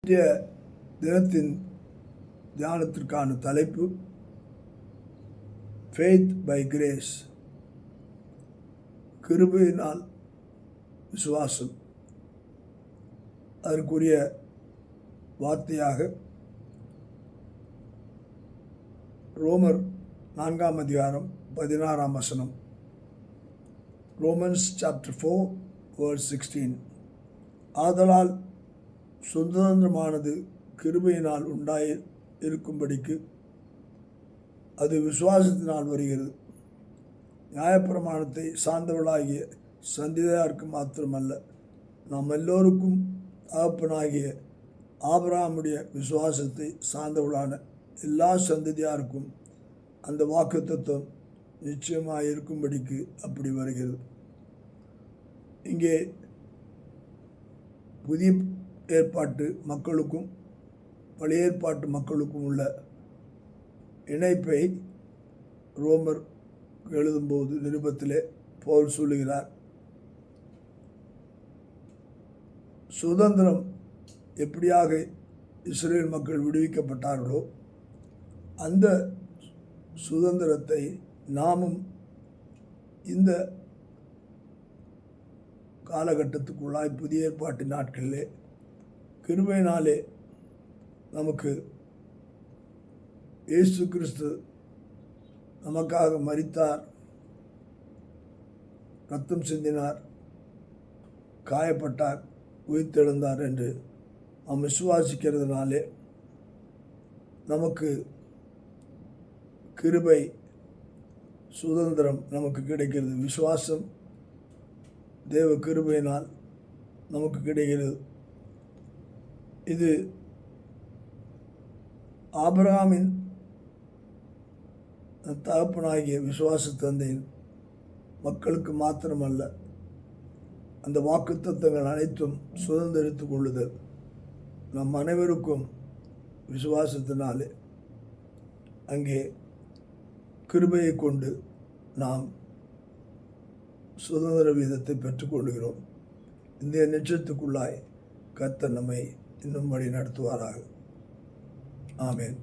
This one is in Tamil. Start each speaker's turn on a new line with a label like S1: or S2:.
S1: இன்றைய தினத்தின் தியானத்திற்கான தலைப்பு ஃபெய்த் பை கிரேஸ், கிருபையினால் விசுவாசம். அதற்குரிய வார்த்தையாக ரோமர் 4 அதிகாரம் 16 Romans chapter 4 verse 16. ஆதலால் சுதந்திரமானது கிருபையினால் இருக்கும்படிக்கு அது விசுவாசத்தினால் வருகிறது. நியாயப்பிரமாணத்தை சார்ந்தவளாகிய சந்ததியாருக்கு மாத்திரமல்ல, நாம் எல்லோருக்கும் தகப்பனாகிய ஆபிரகாமுடைய விசுவாசத்தை சார்ந்தவளான எல்லா சந்ததியாருக்கும் அந்த வாக்குத்தத்தம் நிச்சயமாக இருக்கும்படிக்கு அப்படி வருகிறது. இங்கே புதிய ஏற்பாட்டு மக்களுக்கும் பழைய ஏற்பாட்டு மக்களுக்கும் உள்ள இணைப்பை ரோமர் எழுதும்போது நிருபத்திலே பவுல் சொல்லுகிறார். சுதந்திரம் எப்படியாக இஸ்ரேல் மக்கள் விடுவிக்கப்பட்டார்களோ அந்த சுதந்திரத்தை நாமும் இந்த காலகட்டத்துக்குள்ளாய் புதிய ஏற்பாட்டு நாட்களிலே கிருபையினாலே நமக்கு இயேசு கிறிஸ்து நமக்காக மரித்தார், ரத்தம் சிந்தினார், காயப்பட்டார், உயிர்த்தெழுந்தார் என்று நாம் விசுவாசிக்கிறதுனாலே நமக்கு கிருபை சுதந்திரம் நமக்கு கிடைக்கிறது. விசுவாசம் தேவ கிருபையினால் நமக்கு கிடைக்கிறது. இது ஆபிரகாமின் தகப்பனாகிய விசுவாச தந்தையின் மக்களுக்கு மாத்திரமல்ல, அந்த வாக்குத்தத்தங்கள் அனைத்தும் சுதந்திரித்துக் கொள்ளுதல் நம் அனைவருக்கும் விசுவாசத்தினாலே அங்கே கிருபையை கொண்டு நாம் சுதந்திர வீதத்தை பெற்றுக்கொள்கிறோம். இந்த நிச்சயத்துக்குள்ளாய் கர்த்தர் நம்மை இன்னும் வழி நடத்துவாராக. ஆமென்.